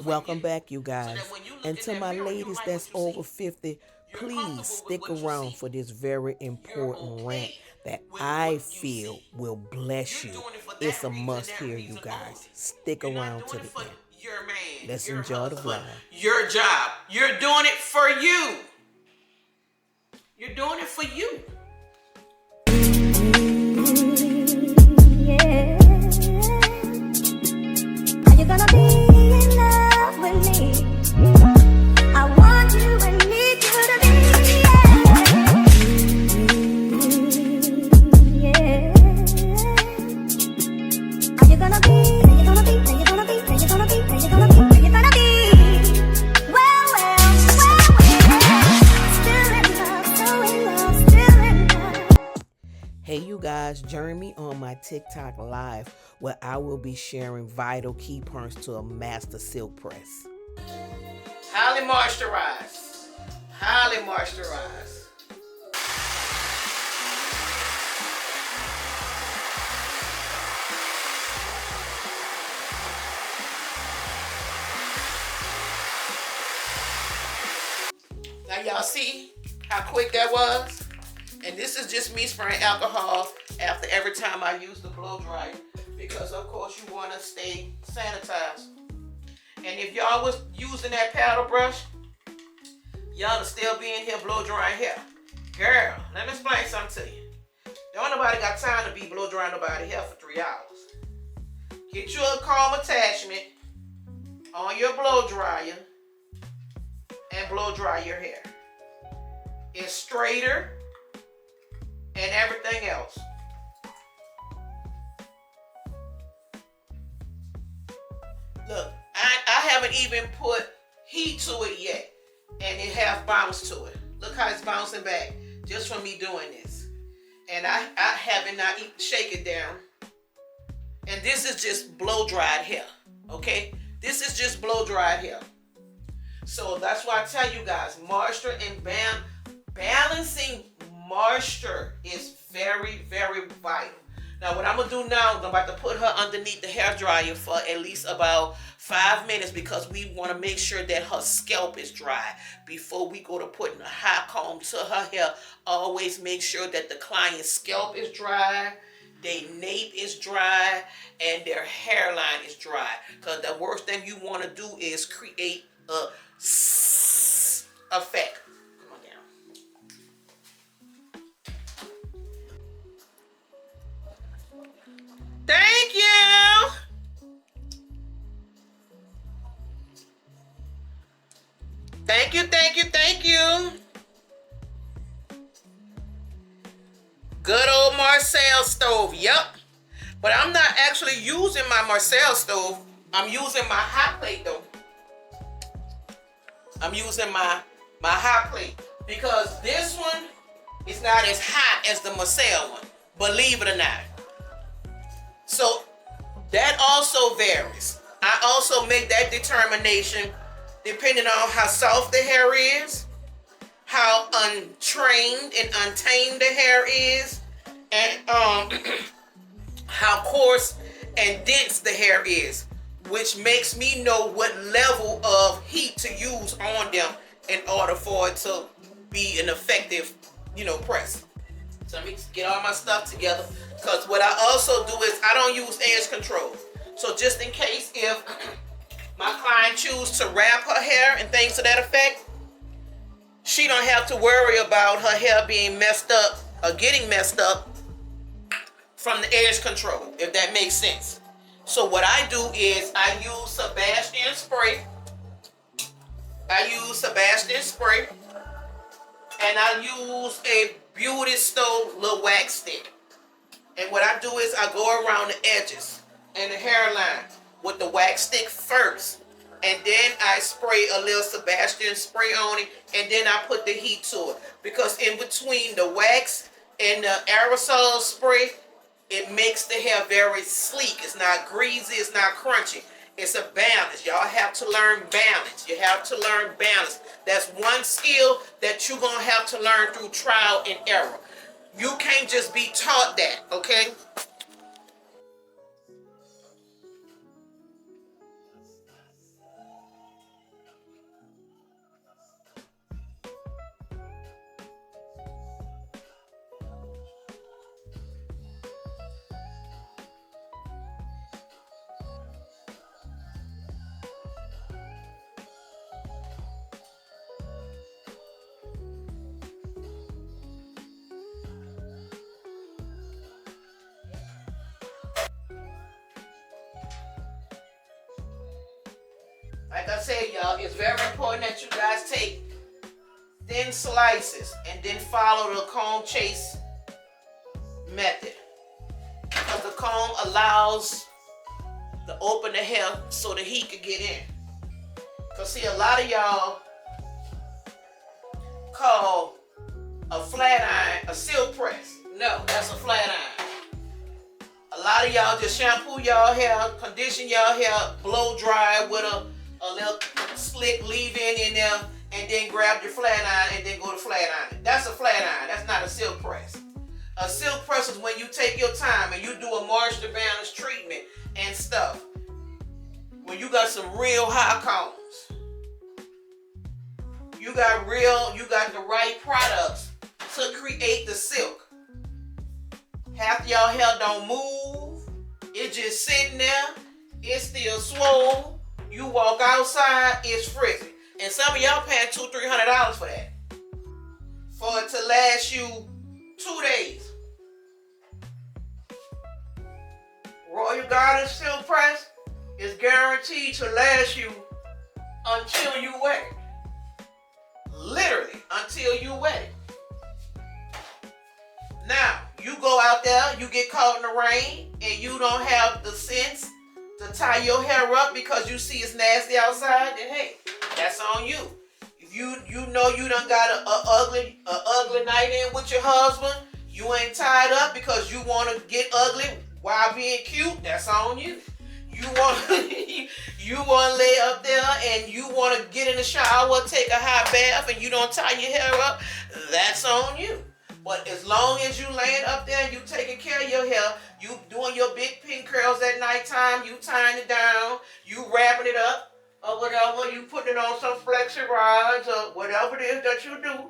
Welcome back, you guys. And to my ladies that's over 50, please stick around for this very important rant that I feel will bless you. It's a must hear, you guys. Stick around to the end. Your man, Let's your enjoy the husband, vlog. your job. You're doing it for you. You're doing it for you. Yeah. Are you gonna be in love with me? I want you and need you to be. Yeah. Are you gonna be? Are you gonna be? Are you gonna be? Are you gonna be? Are you gonna be? Are you gonna be? Well. Still in love, so in love, still in love. Hey, you guys, join me on my TikTok live where I will be sharing vital key points to a master silk press. Highly moisturized. Highly moisturized. Now y'all see how quick that was? And this is just me spraying alcohol after every time I use the blow dryer, because of course you want to stay sanitized. And if y'all was using that paddle brush, y'all to still be in here blow drying hair. Girl, let me explain something to you. Don't nobody got time to be blow drying nobody hair for 3 hours. Get you a comb attachment on your blow dryer and blow dry your hair. It's straighter and everything else. Look, I haven't even put heat to it yet, and it has bounce to it. Look how it's bouncing back just from me doing this. And I haven't not even shake it down. And this is just blow dried hair, okay? This is just blow dried hair. So that's why I tell you guys, moisture and balancing moisture is very, very vital. Now what I'm gonna do now is I'm about to put her underneath the hair dryer for at least about 5 minutes, because we want to make sure that her scalp is dry before we go to putting a hot comb to her hair. Always make sure that the client's scalp is dry, their nape is dry, and their hairline is dry. Because the worst thing you want to do is create a effect. Come on down. Thank you. Thank you, thank you, thank you. Good old Marcel stove, yep. But I'm not actually using my Marcel stove. I'm using my hot plate though. I'm using my hot plate because this one is not as hot as the Marcel one, believe it or not. So that also varies. I also make that determination depending on how soft the hair is, how untrained and untamed the hair is, and how coarse and dense the hair is, which makes me know what level of heat to use on them in order for it to be an effective, press. So let me get all my stuff together, because what I also do is I don't use edge control. So just in case if my client chooses to wrap her hair and things to that effect, she don't have to worry about her hair being messed up or getting messed up from the edge control, if that makes sense. So what I do is I use Sebastian spray. And I use a Beauty Store little wax stick. And what I do is I go around the edges and the hairline with the wax stick first. And then I spray a little Sebastian spray on it. And then I put the heat to it. Because in between the wax and the aerosol spray, it makes the hair very sleek. It's not greasy. It's not crunchy. It's a balance. Y'all have to learn balance. You have to learn balance. That's one skill that you're going to have to learn through trial and error. You can't just be taught that, okay? Like I said, y'all, it's very important that you guys take thin slices and then follow the comb chase method. Because the comb allows to open the hair so the heat can get in. Because see, a lot of y'all call a flat iron a silk press. No, that's a flat iron. A lot of y'all just shampoo y'all hair, condition y'all hair, blow dry with a little slick leave-in in there, and then grab your flat iron and then go to flat iron. That's a flat iron. That's not a silk press. A silk press is when you take your time and you do a moisture balance treatment and stuff. When you got some real high combs. You got the right products to create the silk. Half y'all hair don't move. It's just sitting there. It's still swole. You walk outside, it's frizzy. And some of y'all paying $200-$300 for that. For it to last you 2 days. Royal Garden Silk Press is guaranteed to last you until you wet it. Literally, until you wet it. Now, you go out there, you get caught in the rain, and you don't have the sense to tie your hair up because you see it's nasty outside, then hey, that's on you. If you know you done got a ugly night in with your husband, you ain't tied up because you want to get ugly while being cute, that's on you. You want to lay up there and you want to get in the shower, take a hot bath, and you don't tie your hair up, that's on you. But as long as you laying up there and you taking care of your hair, you doing your big pink curls at nighttime, you tying it down, you wrapping it up, or whatever, you putting it on some flexi rods or whatever it is that you do,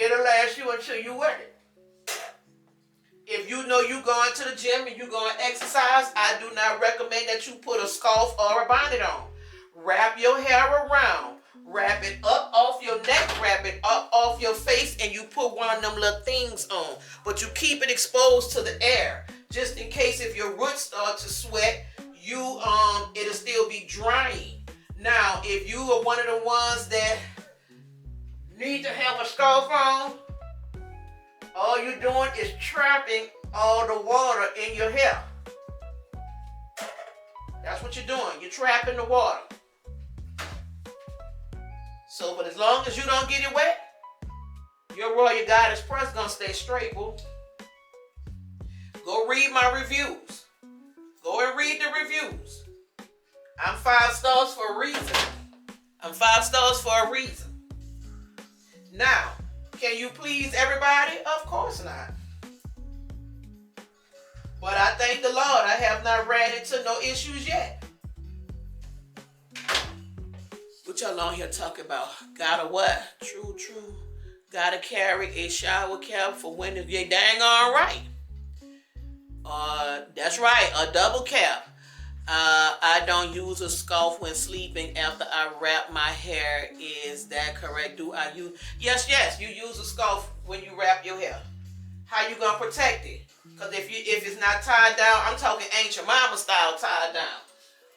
it'll last you until you wear it. If you know you going to the gym and you going to exercise, I do not recommend that you put a scarf or a bonnet on. Wrap your hair around. Wrap it up off your neck, wrap it up off your face, and you put one of them little things on. But you keep it exposed to the air, just in case if your roots start to sweat, it'll still be drying. Now, if you are one of the ones that need to have a scarf on, all you're doing is trapping all the water in your hair. That's what you're doing. You're trapping the water. So, but as long as you don't get it wet, your Royal Goddess press gonna stay straight, boo. Go read my reviews. Go and read the reviews. I'm 5 stars for a reason. I'm 5 stars for a reason. Now, can you please everybody? Of course not. But I thank the Lord I have not ran into no issues yet. What y'all on here talking about? Gotta what? True. Gotta carry a shower cap for when it's dang all right. That's right, a double cap. I don't use a scarf when sleeping after I wrap my hair. Is that correct? Do I use? Yes, you use a scarf when you wrap your hair. How you gonna protect it? Because if it's not tied down, I'm talking ancient mama style tied down.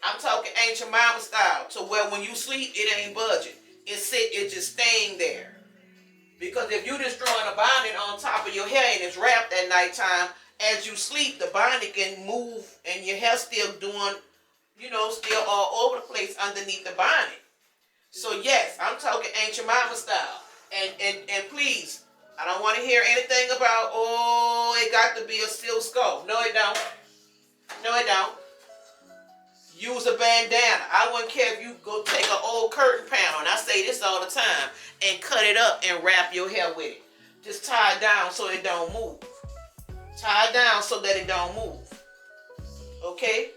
I'm talking ancient mama style to where when you sleep, it ain't budging. It's just staying there. Because if you just throwing a bonnet on top of your hair and it's wrapped at nighttime, as you sleep, the bonnet can move and your hair still doing, still all over the place underneath the bonnet. So yes, I'm talking ancient mama style. And please, I don't want to hear anything about, it got to be a silk scarf. No, it don't. Use a bandana. I wouldn't care if you go take an old curtain panel, and I say this all the time, and cut it up and wrap your hair with it. Just tie it down so it don't move. Tie it down so that it don't move. Okay?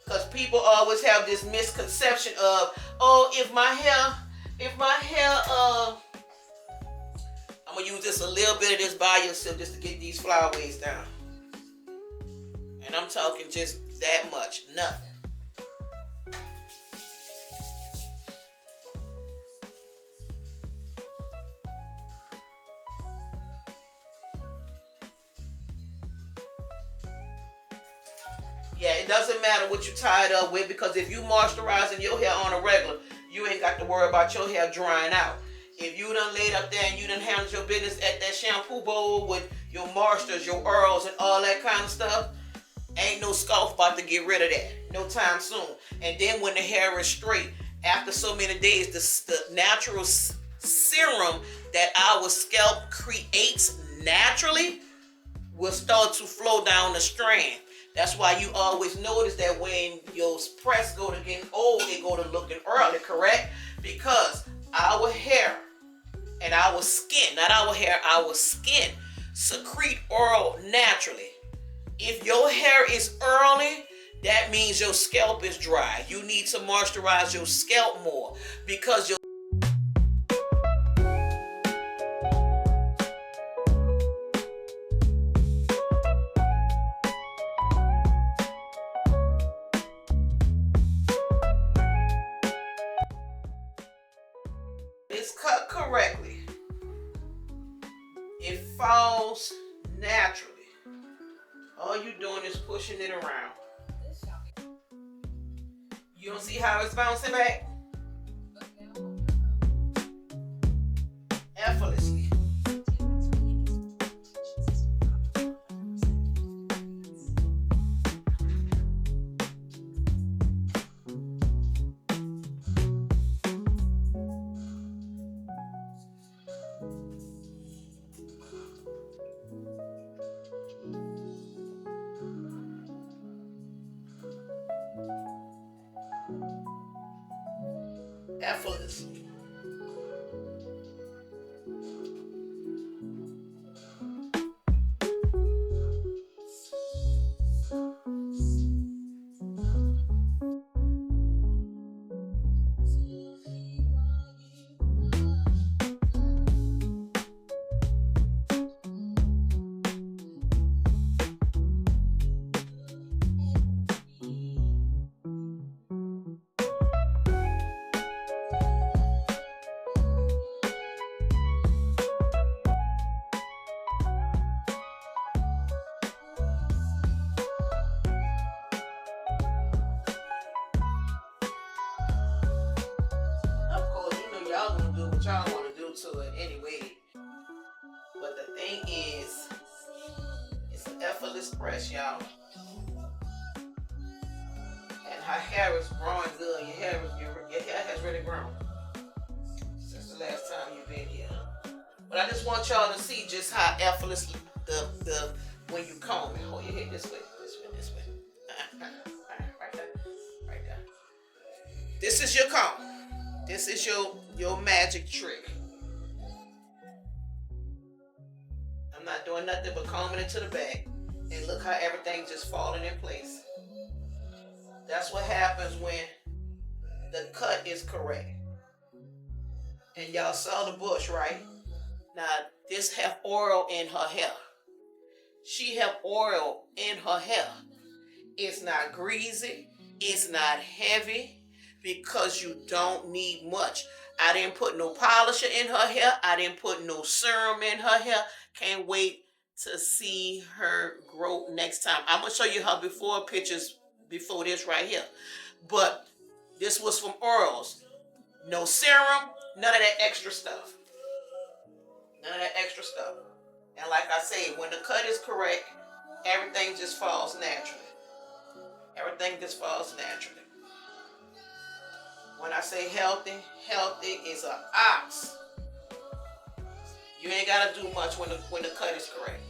Because people always have this misconception of, if my hair, I'm going to use just a little bit of this Bio Silk just to get these flyaways down. And I'm talking just that much, nothing. Yeah, it doesn't matter what you tie it up with, because if you moisturizing your hair on a regular, you ain't got to worry about your hair drying out. If you done laid up there and you done handled your business at that shampoo bowl with your moistures, your oils, and all that kind of stuff, ain't no scoff about to get rid of that no time soon. And then when the hair is straight, after so many days, the natural serum that our scalp creates naturally will start to flow down the strand. That's why you always notice that when your press go to getting old, it go to looking early, correct? Because our hair and our skin, not our hair, our skin secrete oil naturally. If your hair is early, that means your scalp is dry. You need to moisturize your scalp more, because your it's cut correctly. It falls naturally. All you doing is pushing it around. You don't see how it's bouncing back? Effortlessly. Effortlessly. Y'all gonna do what y'all want to do to it anyway. But the thing is, it's an effortless press, y'all. And her hair is growing good. Your hair has really grown since the last time you've been here. But I just want y'all to see just how effortless the when you comb it. Hold your head this way, this way. Right there, right there. This is your comb. This is your magic trick. I'm not doing nothing but combing it to the back. And look how everything's just falling in place. That's what happens when the cut is correct. And y'all saw the bush, right? Now, this have oil in her hair. She have oil in her hair. It's not greasy. It's not heavy. Because you don't need much. I didn't put no polisher in her hair. I didn't put no serum in her hair. Can't wait to see her grow next time. I'm going to show you her before pictures before this right here. But this was from oils. No serum. None of that extra stuff. None of that extra stuff. And like I say, when the cut is correct, everything just falls naturally. Everything just falls naturally. When I say healthy, healthy is an ox. You ain't gotta do much when the cut is correct.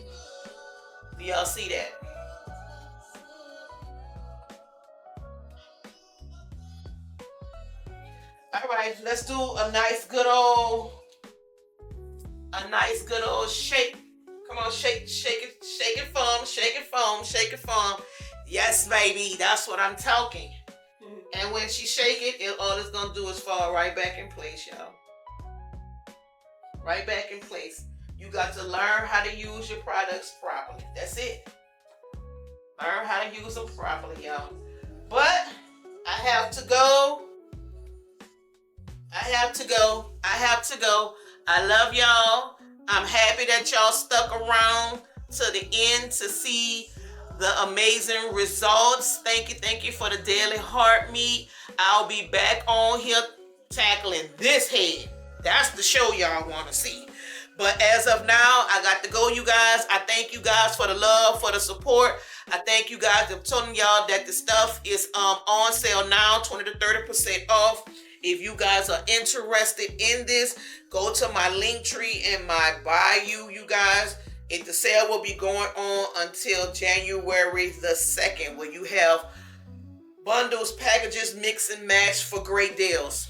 Do y'all see that? All right, let's do a nice good old shake. Come on, shake it, foam. Yes, baby, that's what I'm talking. And when she shake it, all it's gonna do is fall right back in place, y'all. Right back in place. You got to learn how to use your products properly. That's it. Learn how to use them properly, y'all. But I have to go. I love y'all. I'm happy that y'all stuck around to the end to see the amazing results. Thank you for the daily heart meet. I'll be back on here tackling this head. That's the show y'all want to see. But as of now, I got to go, you guys. I thank you guys for the love, for the support. I thank you guys. I'm telling y'all that the stuff is on sale now, 20 to 30% off. If you guys are interested in this, go to my link tree in my bio, you guys. The sale will be going on until January the 2nd, where you have bundles, packages, mix and match for great deals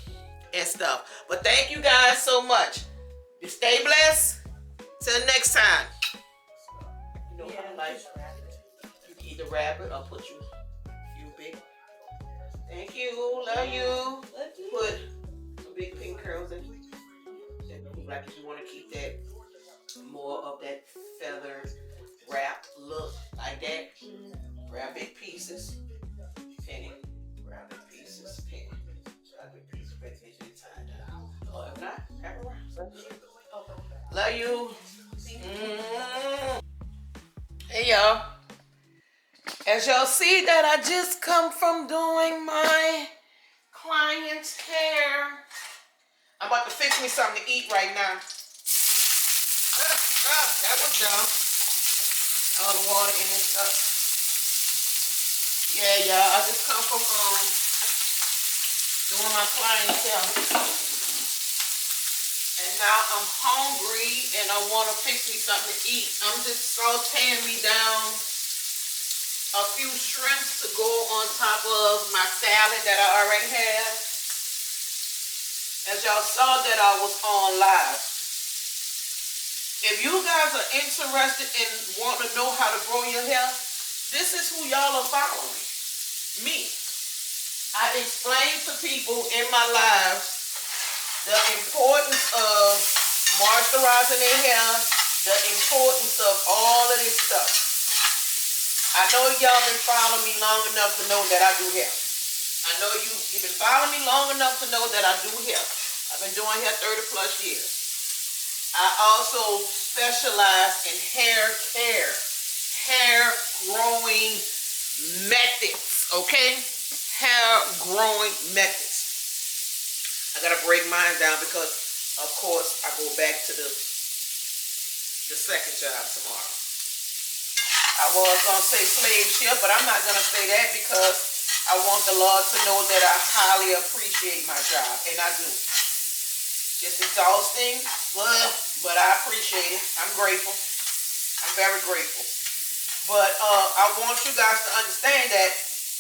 and stuff. But thank you guys so much. You stay blessed. Till next time. You know how I like you can either wrap it or put you big. Thank you. Love you. Put some big pink curls in. Like if you want to keep that more of that feather wrap look like that. Grab big pieces. Pin it. Grab big pieces. Pin it. Grab big pieces. Pin it. Tie it down. Or if not, wrap it around. Love you. Hey y'all. As y'all see that I just come from doing my client's hair. I'm about to fix me something to eat right now. That was dumb. All the water in this stuff. Yeah, y'all. I just come from doing my client's hair. And now I'm hungry and I want to fix me something to eat. I'm just sauteing me down a few shrimps to go on top of my salad that I already have. As y'all saw that I was on live. If you guys are interested in wanting to know how to grow your hair, this is who y'all are following. Me. I explain to people in my lives the importance of moisturizing their hair, the importance of all of this stuff. I know y'all been following me long enough to know that I do hair. I know you've been following me long enough to know that I do hair. I've been doing hair 30 plus years. I also specialize in hair care, hair growing methods, okay? Hair growing methods. I gotta break mine down because, of course, I go back to the second job tomorrow. I was gonna say slave ship, but I'm not gonna say that because I want the Lord to know that I highly appreciate my job, and I do. It's exhausting, but I appreciate it. I'm grateful. I'm very grateful. But I want you guys to understand that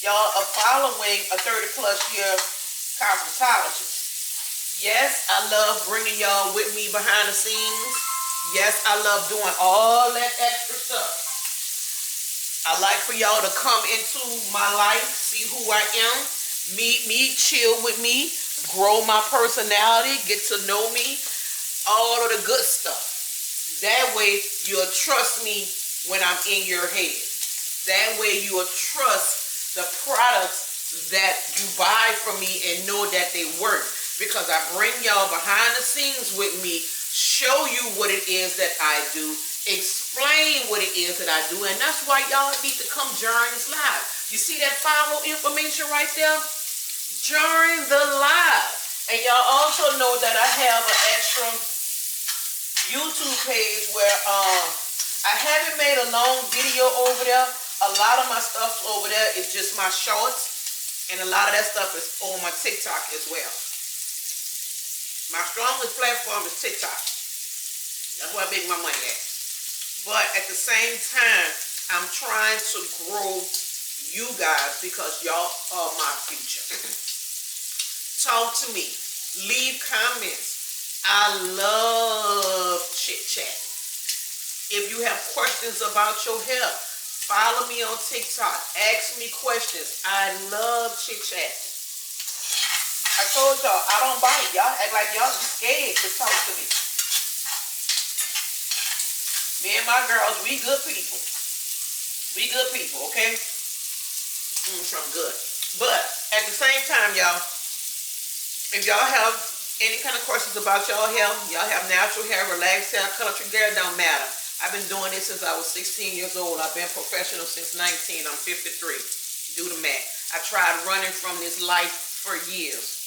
y'all are following a 30 plus year cosmetologist. Yes, I love bringing y'all with me behind the scenes. Yes, I love doing all that extra stuff. I like for y'all to come into my life, see who I am, meet me, chill with me, grow my personality, get to know me, all of the good stuff. That way you'll trust me when I'm in your head. That way you'll trust the products that you buy from me and know that they work. Because I bring y'all behind the scenes with me, show you what it is that I do, explain what it is that I do, and that's why y'all need to come join this live. You see that follow information right there? Join the live. And y'all also know that I have an extra YouTube page where I haven't made a long video over there. A lot of my stuff over there is just my shorts, and a lot of that stuff is on my TikTok as well. My strongest platform is TikTok. That's where I make my money at. But at the same time, I'm trying to grow you guys because y'all are my future. Talk to me. Leave comments. I love chit-chatting. If you have questions about your hair, follow me on TikTok. Ask me questions. I love chit-chatting. I told y'all, I don't bite. Y'all act like y'all be scared to talk to me. Me and my girls, we good people. We good people, okay? Something good. But at the same time, y'all, if y'all have any kind of questions about y'all hair, y'all have natural hair, relaxed hair, country hair, don't matter. I've been doing this since I was 16 years old. I've been professional since 19. I'm 53. Do the math. I tried running from this life for years.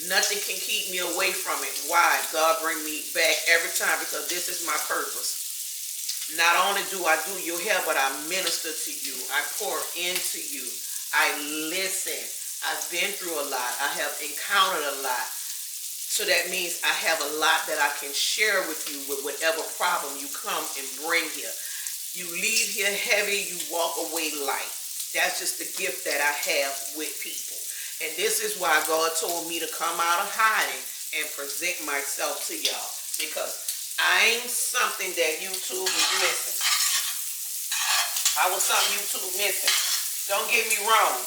Nothing can keep me away from it. Why? God bring me back every time because this is my purpose. Not only do I do your hair, but I minister to you. I pour into you. I listen. I've been through a lot. I have encountered a lot. So that means I have a lot that I can share with you with whatever problem you come and bring here. You leave here heavy, you walk away light. That's just the gift that I have with people. And this is why God told me to come out of hiding and present myself to y'all. Because I'm something that YouTube is missing. I was something YouTube missing. Don't get me wrong.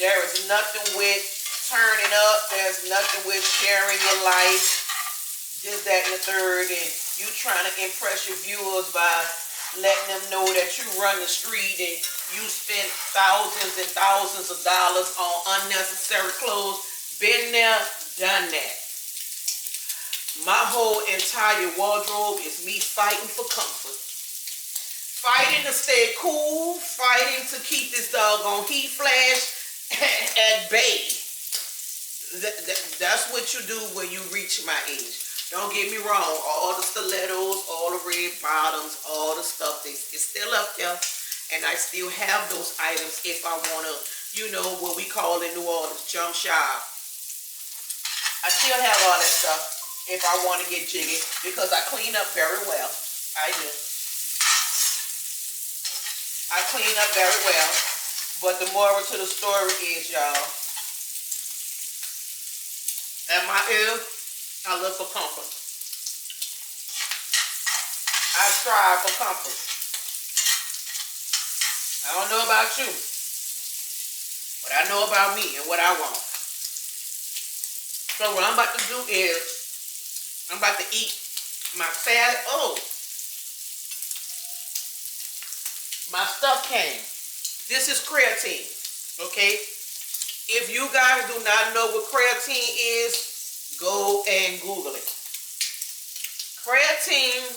There is nothing with turning up. There's nothing with sharing your life. This, that, and the third. And you trying to impress your viewers by letting them know that you run the street and you spend thousands and thousands of dollars on unnecessary clothes. Been there, done that. My whole entire wardrobe is me fighting for comfort. Fighting to stay cool. Fighting to keep this doggone heat flash at bay. That's what you do when you reach my age. Don't get me wrong. All the stilettos, all the red bottoms, all the stuff, it's still up there. And I still have those items if I want to, you know, what we call in New Orleans, jump shop. I still have all that stuff if I want to get jiggy because I clean up very well. I do. I clean up very well. But the moral to the story is, y'all, at my ear, I look for comfort. I strive for comfort. I don't know about you, but I know about me and what I want. So what I'm about to do is, I'm about to eat my my stuff came. This is creatine, okay? If you guys do not know what creatine is, go and Google it. Creatine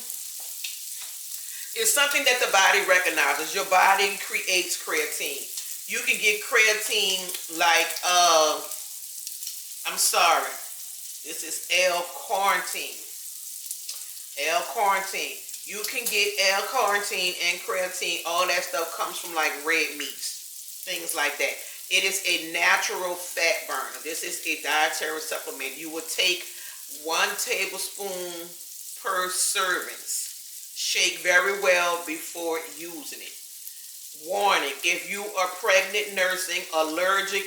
is something that the body recognizes. Your body creates creatine. You can get creatine like, I'm sorry. This is L-carnitine. L-carnitine. You can get L-carnitine and creatine. All that stuff comes from like red meats. Things like that. It is a natural fat burner. This is a dietary supplement. You would take 1 tablespoon per serving. Shake very well before using it. Warning, if you are pregnant, nursing, allergic,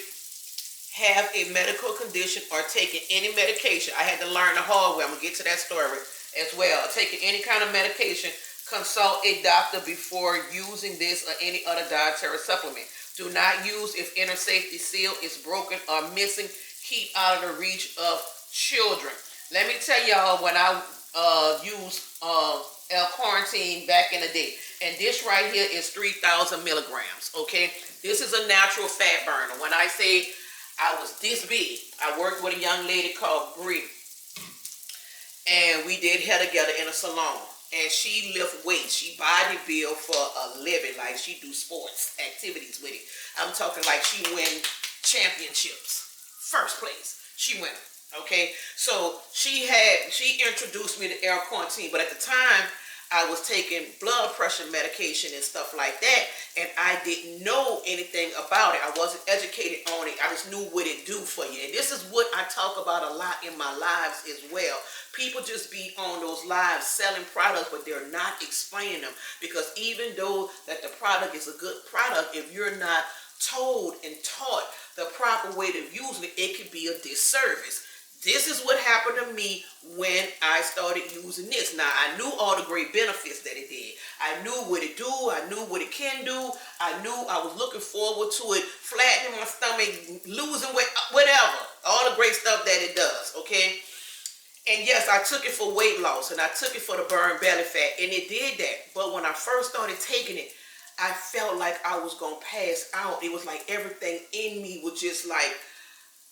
have a medical condition, or taking any medication, I had to learn the hard way. I'm going to get to that story as well. Taking any kind of medication, consult a doctor before using this or any other dietary supplement. Do not use if inner safety seal is broken or missing. Keep out of the reach of children. Let me tell y'all when I used L-carnitine back in the day. And this right here is 3,000 milligrams, okay? This is a natural fat burner. When I say I was this big, I worked with a young lady called Bree. And we did hair together in a salon. And she lift weights. She bodybuild for a living. Like she do sports activities with it. I'm talking like she win championships. First place. She win. Okay, so she introduced me to L-carnitine, but at the time I was taking blood pressure medication and stuff like that, and I didn't know anything about it. I wasn't educated on it. I just knew what it do for you. And this is what I talk about a lot in my lives as well. People just be on those lives selling products, but they're not explaining them, because even though that the product is a good product, if you're not told and taught the proper way to use it, it could be a disservice. This is what happened to me when I started using this. Now, I knew all the great benefits that it did. I knew what it do. I knew what it can do. I knew I was looking forward to it, flattening my stomach, losing weight, whatever. All the great stuff that it does, okay? And yes, I took it for weight loss, and I took it for the burn belly fat, and it did that. But when I first started taking it, I felt like I was going to pass out. It was like everything in me was just like,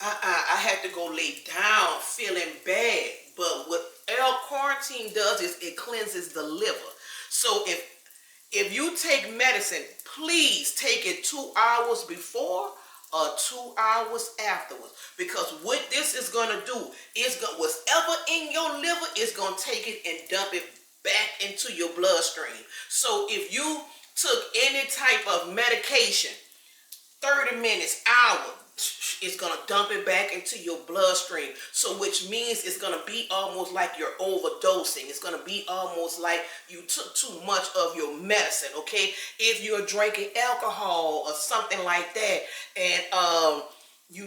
I had to go lay down feeling bad. But what L-carnitine does is it cleanses the liver. So if you take medicine, please take it 2 hours before or 2 hours afterwards. Because what this is going to do is whatever in your liver is going to take it and dump it back into your bloodstream. So if you took any type of medication, 30 minutes, hour, it's going to dump it back into your bloodstream. So which means it's going to be almost like you're overdosing. It's going to be almost like you took too much of your medicine, okay? If you're drinking alcohol or something like that, and you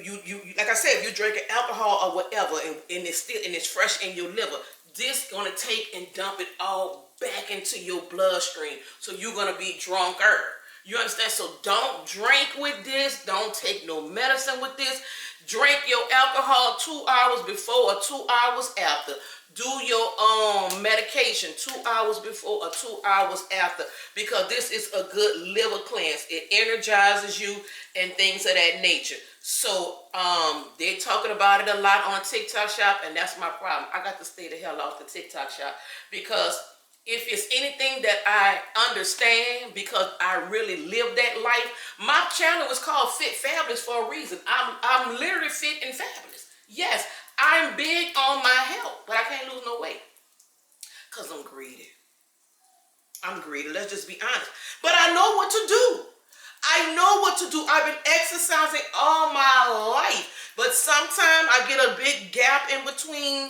like I said, if you're drinking alcohol or whatever, and it's fresh in your liver, this going to take and dump it all back into your bloodstream. So you're going to be drunker. You understand? So don't drink with this. Don't take no medicine with this. Drink your alcohol 2 hours before or 2 hours after. Do your medication 2 hours before or 2 hours after, because this is a good liver cleanse. It energizes you and things of that nature. So they're talking about it a lot on TikTok Shop, and that's my problem. I got to stay the hell off the TikTok Shop, because if it's anything that I understand, because I really live that life, my channel is called Fit Fabulous for a reason. I'm literally fit and fabulous. Yes, I'm big on my health, but I can't lose no weight because I'm greedy. I'm greedy. Let's just be honest. But I know what to do. I know what to do. I've been exercising all my life, but sometimes I get a big gap in between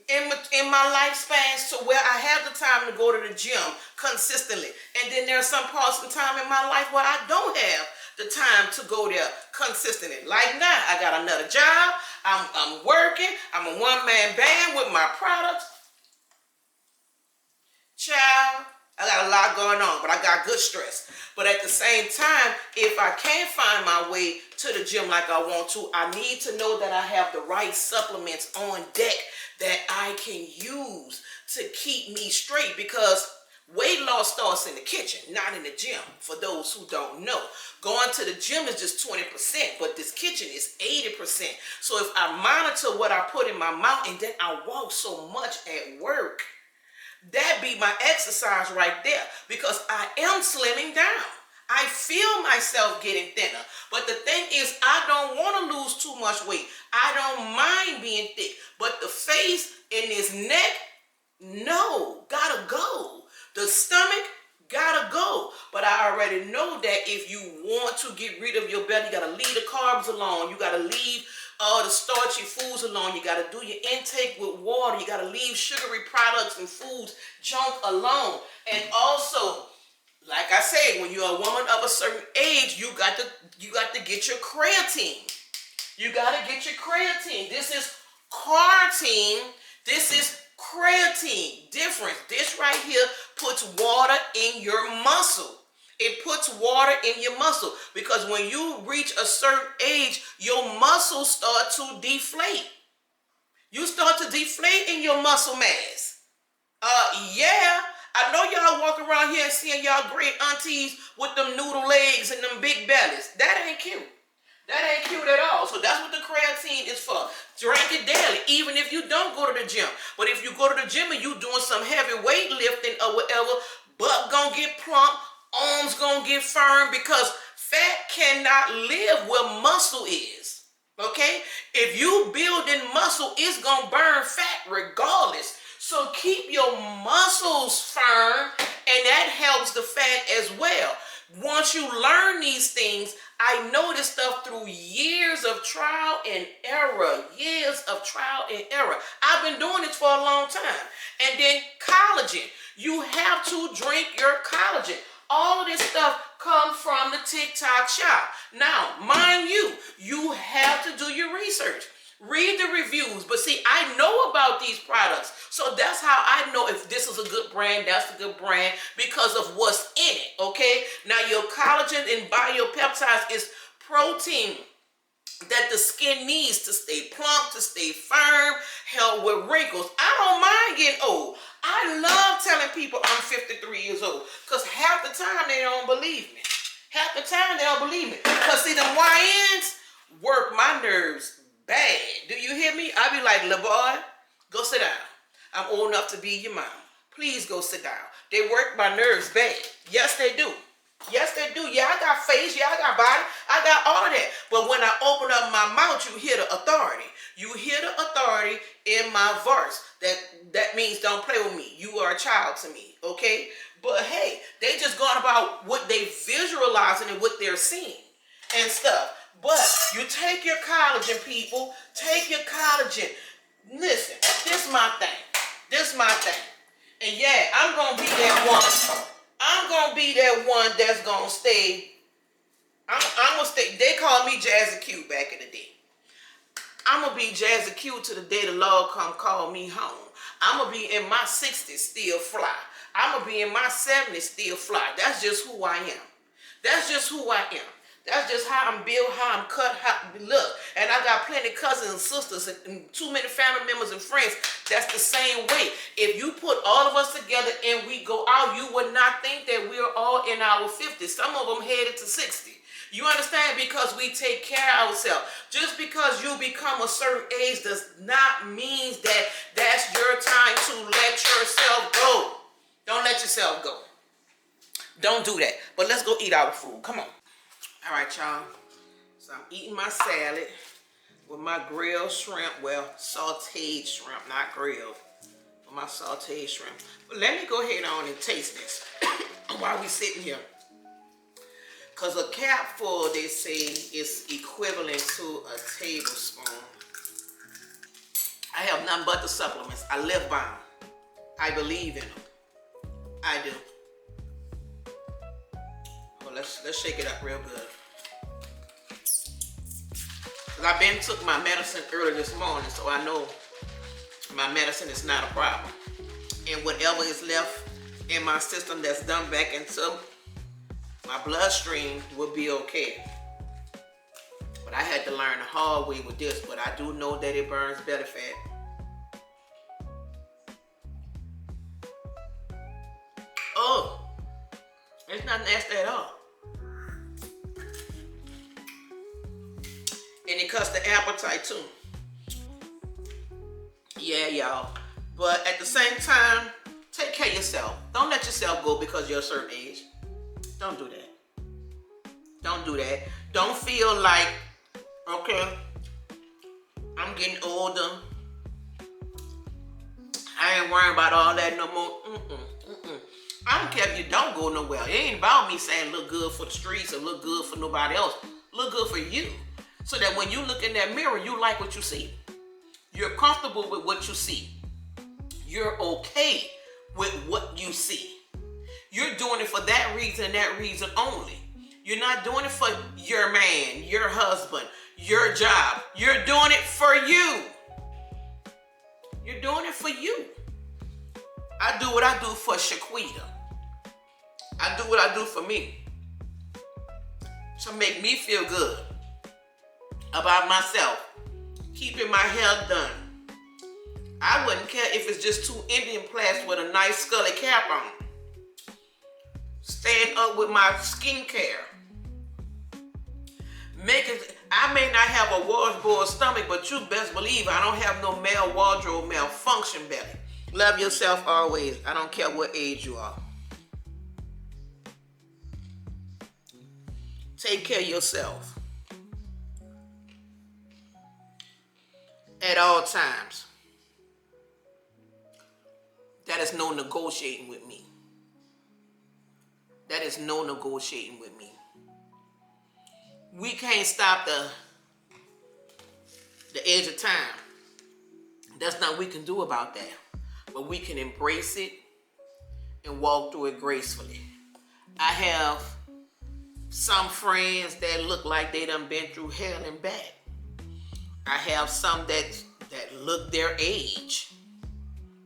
in my lifespans to where I have the time to go to the gym consistently. And then there are some parts of time in my life where I don't have the time to go there consistently. Like now, I got another job. I'm working. I'm a one-man band with my products. Child, I got a lot going on, but I got good stress. But at the same time, if I can't find my way to the gym like I want to, I need to know that I have the right supplements on deck that I can use to keep me straight, because weight loss starts in the kitchen, not in the gym, for those who don't know. Going to the gym is just 20%, but this kitchen is 80%. So if I monitor what I put in my mouth, and then I walk so much at work, that be my exercise right there, because I am slimming down. I feel myself getting thinner. But the thing is, I don't want to lose too much weight. I don't mind being thick. But the face and this neck, no, gotta go. The stomach, gotta go. But I already know that if you want to get rid of your belly, you gotta leave the carbs alone. You gotta leave the starchy foods alone. You gotta do your intake with water. You gotta leave sugary products and foods, junk alone. And also, like I said, when you're a woman of a certain age, you got to get your creatine. You got to get your creatine. This is cartine. This is creatine. Difference. This right here puts water in your muscle. It puts water in your muscle, because when you reach a certain age, your muscles start to deflate. You start to deflate in your muscle mass. Yeah. I know y'all walk around here and seeing y'all great aunties with them noodle legs and them big bellies. That ain't cute. That ain't cute at all. So that's what the creatine is for. Drink it daily, even if you don't go to the gym. But if you go to the gym and you doing some heavy weightlifting or whatever, butt gonna get plump, arms gonna get firm, because fat cannot live where muscle is. Okay? If you building muscle, it's gonna burn fat regardless. So keep your muscles firm, and that helps the fat as well. Once you learn these things, I know this stuff through years of trial and error. Years of trial and error. I've been doing this for a long time. And then collagen. You have to drink your collagen. All of this stuff comes from the TikTok Shop. Now, mind you, you have to do your research. Read the reviews. But see, I know about these products. So that's how I know if this is a good brand, that's a good brand, because of what's in it, okay? Now, your collagen and biopeptides is protein that the skin needs to stay plump, to stay firm, help with wrinkles. I don't mind getting old. I love telling people I'm 53 years old, because half the time they don't believe me. Half the time they don't believe me. Because see, them YNs work my nerves bad. Do you hear me? I be like, little boy, go sit down. I'm old enough to be your mom. please go sit down. They work my nerves bad. Yes, they do. Yes, they do. Yeah, I got face. Yeah, I got body. I got all of that. But when I open up my mouth, you hear the authority. You hear the authority in my verse. That means don't play with me. You are a child to me, okay? But hey, they just going about what they visualizing and what they're seeing and stuff. But you take your collagen, people. Take your collagen. Listen, this is my thing. This is my thing. And yeah, I'm going to be that one. I'm going to be that one that's going to stay. I'm going to stay. They called me Jazzy Q back in the day. I'm going to be Jazzy Q till the day the Lord come call me home. I'm going to be in my 60s still fly. I'm going to be in my 70s still fly. That's just who I am. That's just who I am. That's just how I'm built, how I'm cut, how look. And I got plenty of cousins and sisters and too many family members and friends. That's the same way. If you put all of us together and we go out, you would not think that we're all in our 50s. Some of them headed to 60. You understand? Because we take care of ourselves. Just because you become a certain age does not mean that that's your time to let yourself go. Don't let yourself go. Don't do that. But let's go eat our food. Come on. All right, y'all. So I'm eating my salad with my grilled shrimp. Well, sauteed shrimp, not grilled. With my sauteed shrimp. But let me go ahead on and taste this while we sitting here. Because a capful, they say, is equivalent to a tablespoon. I have nothing but the supplements. I live by them. I believe in them. I do. Well, let's shake it up real good. Cause I've been took my medicine early this morning, so I know my medicine is not a problem. And whatever is left in my system that's done back into my bloodstream will be okay. But I had to learn the hard way with this, but I do know that it burns belly fat. Oh, it's not nasty at all. And it cuts the appetite too. Yeah, y'all. But at the same time, take care of yourself. Don't let yourself go because you're a certain age. Don't do that. Don't do that. Don't feel like, okay, I'm getting older. I ain't worrying about all that no more. I don't care if you don't go nowhere. It ain't about me saying look good for the streets or look good for nobody else. Look good for you. So that when you look in that mirror, you like what you see. You're comfortable with what you see. You're okay with what you see. You're doing it for that reason and that reason only. You're not doing it for your man, your husband, your job. You're doing it for you. You're doing it for you. I do what I do for Shaquita. I do what I do for me. To make me feel good about myself. Keeping my hair done. I wouldn't care if it's just two Indian plaits with a nice scully cap on. Staying up with my skincare. I may not have a washboard stomach, but you best believe I don't have no male wardrobe malfunction belly. Love yourself always. I don't care what age you are. Take care of yourself. At all times. That is no negotiating with me. That is no negotiating with me. We can't stop the edge of time. That's nothing we can do about that. But we can embrace it and walk through it gracefully. I have some friends that look like they done been through hell and back. I have some that look their age.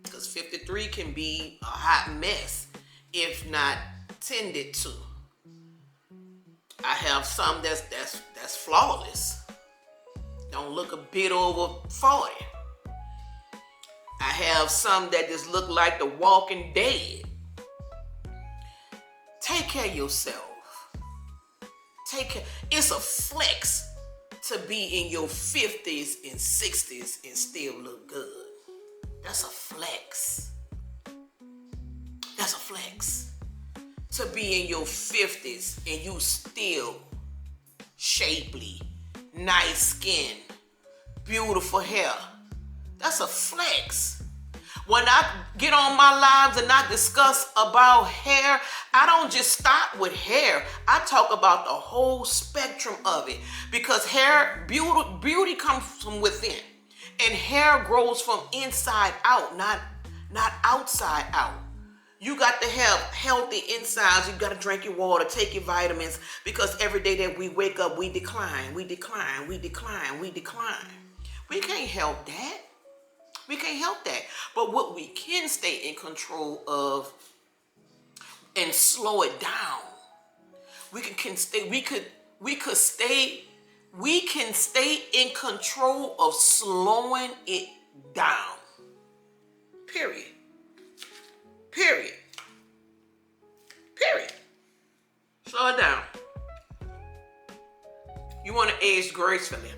Because 53 can be a hot mess if not tended to. I have some that's flawless. Don't look a bit over 40. I have some that just look like the walking dead. Take care of yourself. Take care. It's a flex to be in your 50s and 60s and still look good. That's a flex. That's a flex. To be in your 50s and you still shapely, nice skin, beautiful hair. That's a flex. When I get on my lives and I discuss about hair, I don't just stop with hair. I talk about the whole spectrum of it, because hair, beauty comes from within, and hair grows from inside out, not outside out. You got to have healthy insides. You got to drink your water, take your vitamins, because every day that we wake up, we decline. We can't help that. We can't help that. But what we can stay in control of and slow it down. We can stay in control of slowing it down. Period. Slow it down. You want to age gracefully.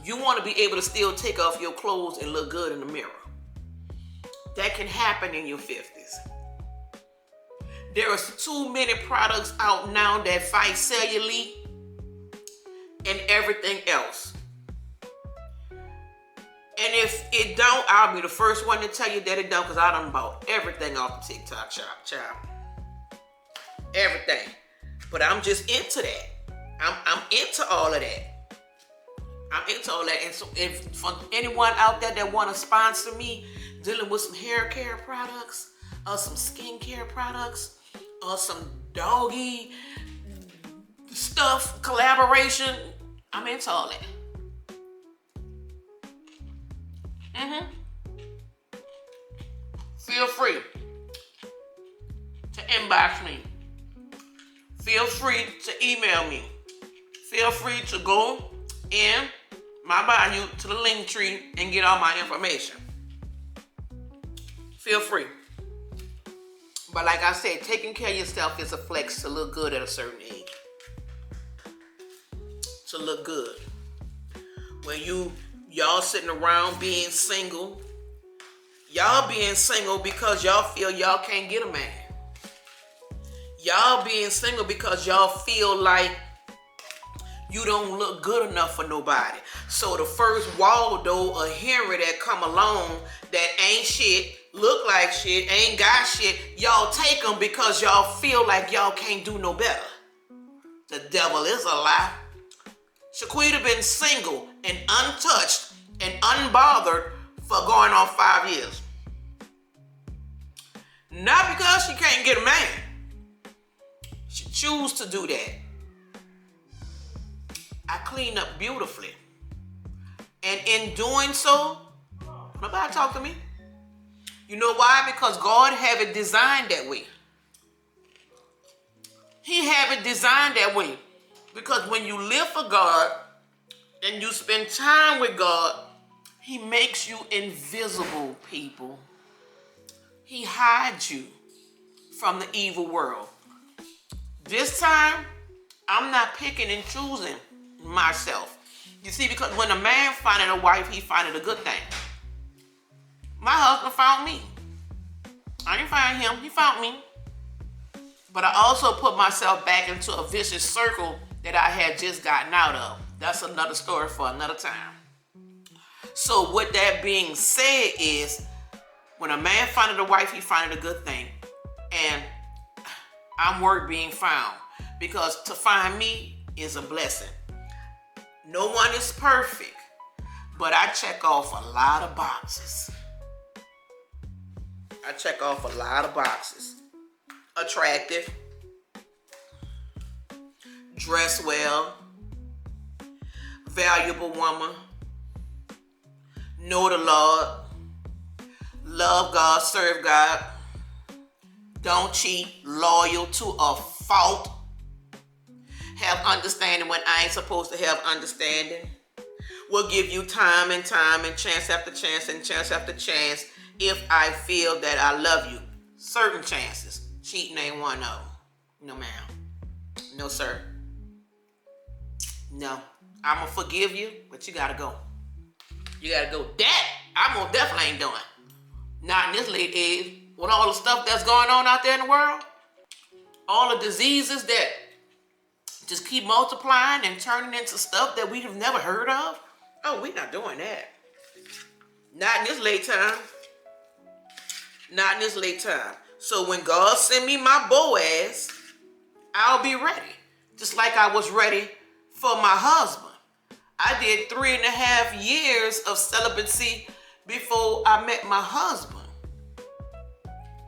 You want to be able to still take off your clothes and look good in the mirror. That can happen in your 50s. There are too many products out now that fight cellulite and everything else. And if it don't, I'll be the first one to tell you that it don't, because I done bought everything off the TikTok shop, child. Everything. But I'm just into that. I'm into all of that. And so if for anyone out there that want to sponsor me dealing with some hair care products or some skincare products or some doggy stuff, collaboration, I'm into all that. Feel free to inbox me. Feel free to email me. Feel free to go in my bio to the link tree and get all my information. Feel free. But like I said, taking care of yourself is a flex to look good at a certain age. To look good. When y'all sitting around being single, y'all being single because y'all feel y'all can't get a man. Y'all being single because y'all feel like you don't look good enough for nobody. So the first Waldo or Henry that come along that ain't shit, look like shit, ain't got shit, y'all take them because y'all feel like y'all can't do no better. The devil is a lie. Shaquita been single and untouched and unbothered for going on 5 years. Not because she can't get a man. She choose to do that. I clean up beautifully. And in doing so, nobody talk to me. You know why? Because God have it designed that way. He have it designed that way. Because when you live for God and you spend time with God, He makes you invisible, people. He hides you from the evil world. This time, I'm not picking and choosing myself. You see, because when a man finding a wife, he finding a good thing. My husband found me. I didn't find him, he found me. But I also put myself back into a vicious circle that I had just gotten out of. That's another story for another time. So with that being said is, when a man finding a wife, he finding a good thing. And I'm worth being found, because to find me is a blessing. No one is perfect, but I check off a lot of boxes. Attractive, dress well, valuable woman, know the Lord, love God, serve God, don't cheat, loyal to a fault, have understanding when I ain't supposed to have understanding, will give you time and chance after chance and chance after chance if I feel that I love you. Certain chances. Cheating ain't one of them. No, ma'am. No, sir. No. I'm going to forgive you, but you got to go. You got to go. That I most definitely ain't doing. Not in this late age, with all the stuff that's going on out there in the world, all the diseases that just keep multiplying and turning into stuff that we have never heard of. Oh, we're not doing that. Not in this late time. Not in this late time. So when God send me my Boaz, I'll be ready. Just like I was ready for my husband. I did 3.5 years of celibacy before I met my husband.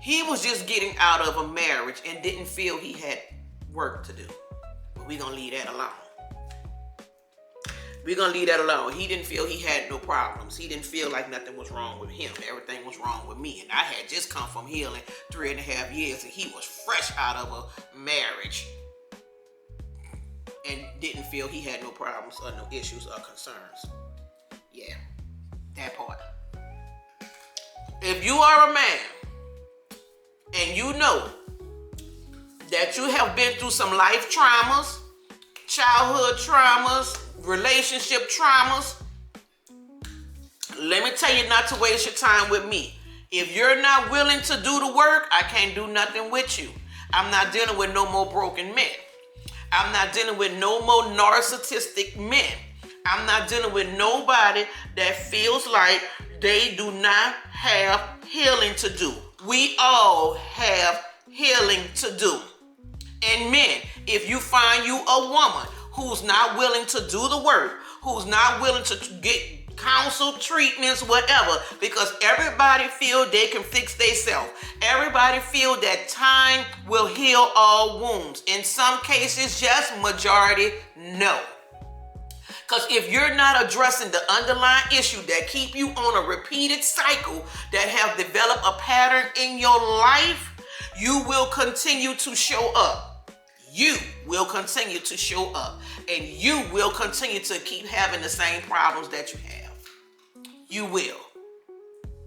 He was just getting out of a marriage and didn't feel he had work to do. But we're going to leave that alone. We're going to leave that alone. He didn't feel he had no problems. He didn't feel like nothing was wrong with him. Everything was wrong with me. And I had just come from healing 3.5 years, and he was fresh out of a marriage and didn't feel he had no problems or no issues or concerns. Yeah, that part. If you are a man and you know that you have been through some life traumas, childhood traumas, relationship traumas, let me tell you not to waste your time with me. If you're not willing to do the work, I can't do nothing with you. I'm not dealing with no more broken men. I'm not dealing with no more narcissistic men. I'm not dealing with nobody that feels like they do not have healing to do. We all have healing to do. And men, if you find you a woman who's not willing to do the work, who's not willing to get counsel, treatments, whatever, because everybody feel they can fix themselves. Everybody feel that time will heal all wounds. In some cases, yes. Majority, no. Because if you're not addressing the underlying issue that keep you on a repeated cycle that have developed a pattern in your life, you will continue to show up. You will continue to show up. And you will continue to keep having the same problems that you have. You will.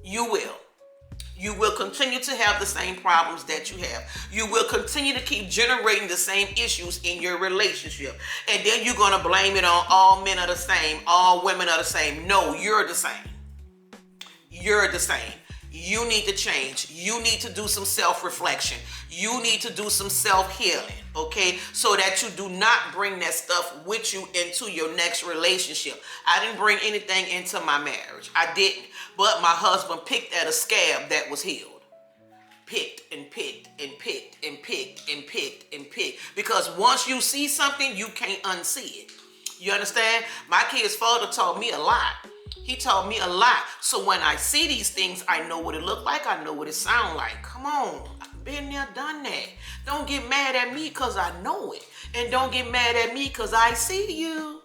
You will. You will continue to have the same problems that you have. You will continue to keep generating the same issues in your relationship. And then you're going to blame it on all men are the same, all women are the same. No, you're the same. You're the same. You need to change. You need to do some self-reflection. You need to do some self-healing, okay? So that you do not bring that stuff with you into your next relationship. I didn't bring anything into my marriage. I didn't. But my husband picked at a scab that was healed. Picked and picked and picked and picked and picked and picked. Because once you see something, you can't unsee it. You understand? My kid's father taught me a lot. He taught me a lot. So when I see these things, I know what it look like. I know what it sound like. Come on. I've been there, done that. Don't get mad at me because I know it. And don't get mad at me because I see you.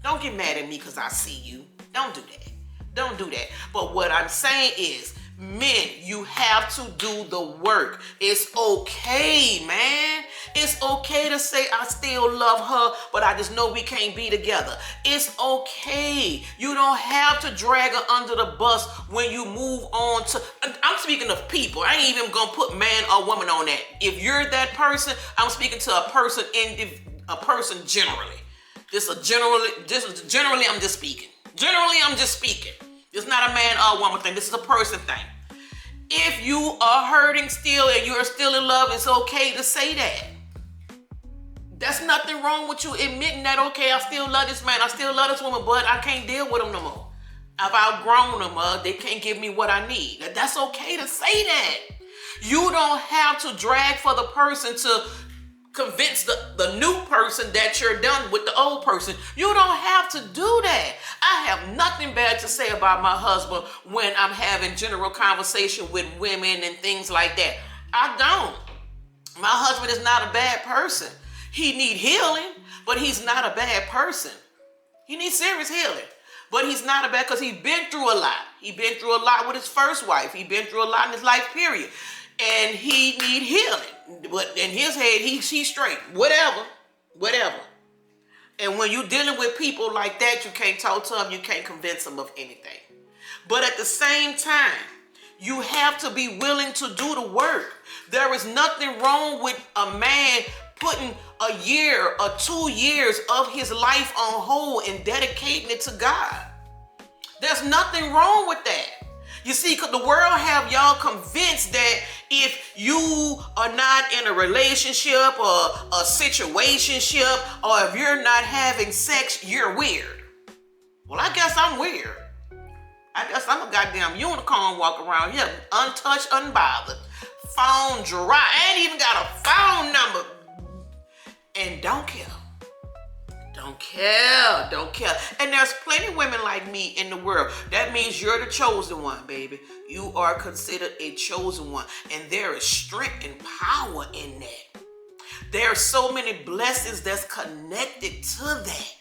Don't get mad at me because I see you. Don't do that. Don't do that. But what I'm saying is, men, you have to do the work. It's okay, man. It's okay to say I still love her, but I just know we can't be together. It's okay. You don't have to drag her under the bus when you move on to... I'm speaking of people. I ain't even gonna put man or woman on that. If you're that person, I'm speaking to a person generally. Generally, I'm just speaking. Generally, I'm just speaking. It's not a man or a woman thing. This is a person thing. If you are hurting still and you're still in love, it's okay to say that. There's nothing wrong with you admitting that, okay, I still love this man, I still love this woman, but I can't deal with them no more. I've outgrown them, they can't give me what I need. That's okay to say that. You don't have to drag for the person to convince the new person that you're done with the old person. You don't have to do that. I have nothing bad to say about my husband when I'm having general conversation with women and things like that. I don't. My husband is not a bad person. He needs healing, but he's not a bad person. He needs serious healing, but he's not a bad, because he's been through a lot. He's been through a lot with his first wife. He's been through a lot in his life period. And he need healing. But in his head, he's straight. Whatever. And when you're dealing with people like that, you can't talk to them. You can't convince them of anything. But at the same time, you have to be willing to do the work. There is nothing wrong with a man putting a year or 2 years of his life on hold and dedicating it to God. There's nothing wrong with that. You see, because the world have y'all convinced that if you are not in a relationship or a situationship, or if you're not having sex, you're weird. Well, I guess I'm weird. I guess I'm a goddamn unicorn walking around here, untouched, unbothered, phone dry. I ain't even got a phone number. And don't care. Don't care. Don't care. And there's plenty of women like me in the world. That means you're the chosen one, baby. You are considered a chosen one. And there is strength and power in that. There are so many blessings that's connected to that.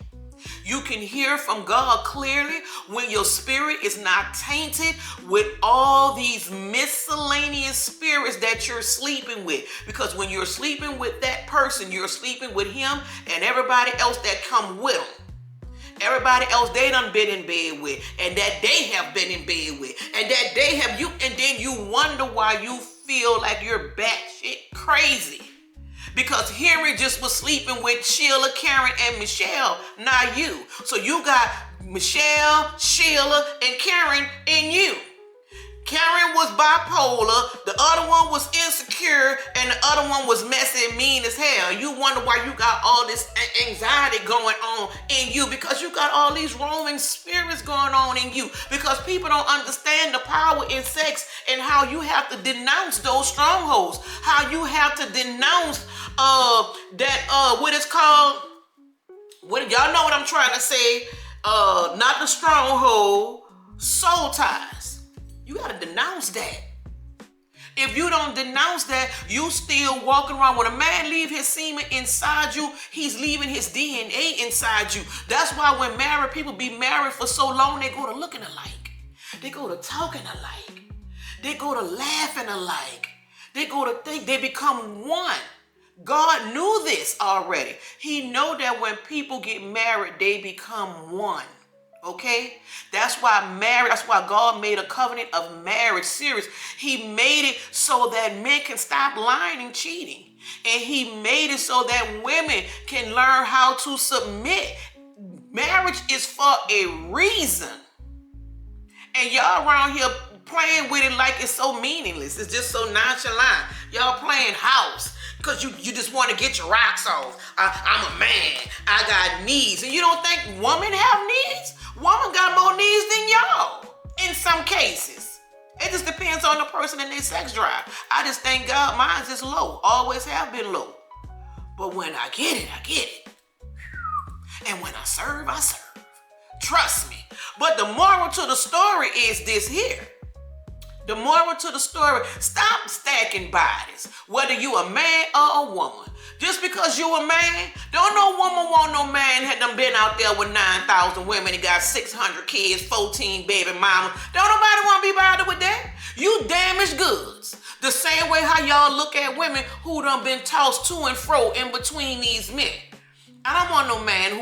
You can hear from God clearly when your spirit is not tainted with all these miscellaneous spirits that you're sleeping with. Because when you're sleeping with that person, you're sleeping with him and everybody else that come with him. Everybody else they done been in bed with, and that they have been in bed with, and that they have you, and then you wonder why you feel like you're batshit crazy. Because Henry just was sleeping with Sheila, Karen, and Michelle, not you. So you got Michelle, Sheila, and Karen in you. Karen was bipolar, the other one was insecure, and the other one was messy and mean as hell. You wonder why you got all this anxiety going on in you, because you got all these roaming spirits going on in you, because people don't understand the power in sex and how you have to denounce those strongholds, how you have to denounce what it's called, y'all know what I'm trying to say, not the stronghold, soul ties. You got to denounce that. If you don't denounce that, you still walking around. When a man leave his semen inside you, he's leaving his DNA inside you. That's why when married people be married for so long, they go to looking alike. They go to talking alike. They go to laughing alike. They go to think they become one. God knew this already. He know that when people get married, they become one. Okay? That's why God made a covenant of marriage serious. He made it so that men can stop lying and cheating. And he made it so that women can learn how to submit. Marriage is for a reason. And y'all around here playing with it like it's so meaningless. It's just so nonchalant. Y'all playing house because you just want to get your rocks off. I'm a man. I got needs. And you don't think women have needs? Women got more needs than y'all in some cases. It just depends on the person and their sex drive. I just thank God mine's is low. Always have been low. But when I get it, I get it. And when I serve, I serve. Trust me. But the moral to the story is this here. The moral to the story, stop stacking bodies, whether you a man or a woman. Just because you a man, don't no woman want no man had done been out there with 9,000 women and got 600 kids, 14 baby mamas. Don't nobody want to be bothered with that. You damaged goods. The same way how y'all look at women who done been tossed to and fro in between these men. I don't want no man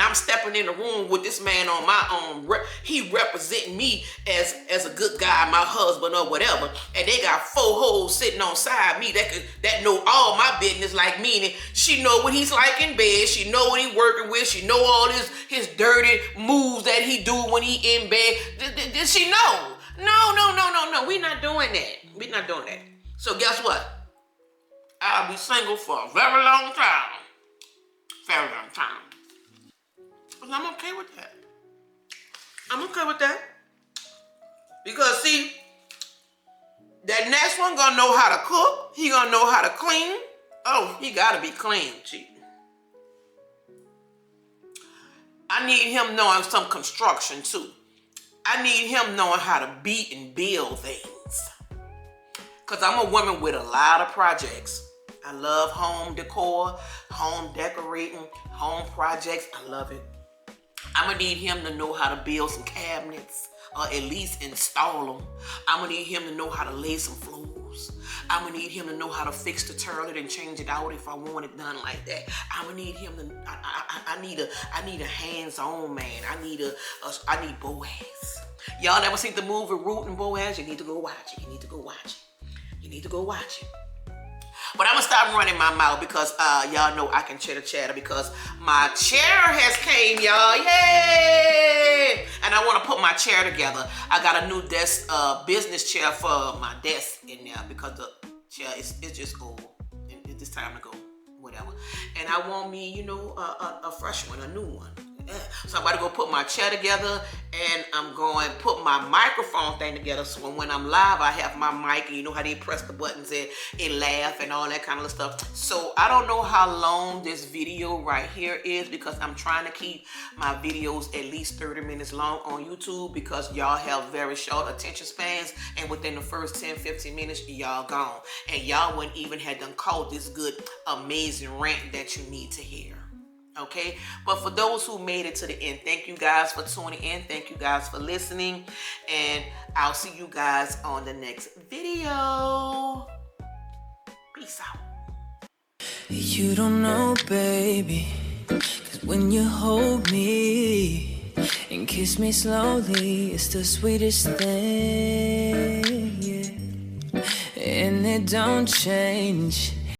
I'm stepping in the room with this man on my own. He representing me as a good guy, my husband or whatever. And they got 4 hoes sitting on side me that know all my business, like meaning she know what he's like in bed. She know what he working with. She know all his dirty moves that he do when he in bed. Does she know? No. We not doing that. We not doing that. So guess what? I'll be single for a very long time. Very long time. And I'm okay with that. I'm okay with that. Because see, that next one gonna know how to cook. He gonna know how to clean. Oh, he gotta be clean, Chief. I need him knowing some construction too. I need him knowing how to beat and build things. Because I'm a woman with a lot of projects. I love home decor, home decorating, home projects. I love it. I'm going to need him to know how to build some cabinets or at least install them. I'm going to need him to know how to lay some floors. I'm going to need him to know how to fix the toilet and change it out if I want it done like that. I'm going to need him to, I need a hands-on man. I need Boaz. Y'all never seen the movie Ruth and Boaz? You need to go watch it. You need to go watch it. But I'm going to stop running my mouth because y'all know I can chatter because my chair has came, y'all. Yay! And I want to put my chair together. I got a new desk, business chair for my desk in there because the chair is just old. It's time to go, whatever. And I want me, you know, a fresh one, a new one. So I'm about to go put my chair together, and I'm going to put my microphone thing together, so when I'm live I have my mic, and you know how they press the buttons and it laugh and all that kind of stuff. So I don't know how long this video right here is, because I'm trying to keep my videos at least 30 minutes long on YouTube, because y'all have very short attention spans, and within the first 10-15 minutes y'all gone, and y'all wouldn't even have done caught this good amazing rant that you need to hear. Okay, but for those who made it to the end, thank you guys for tuning in. Thank you guys for listening, and I'll see you guys on the next video. Peace out. You don't know, baby, 'cause when you hold me and kiss me slowly, it's the sweetest thing, yeah. And it don't change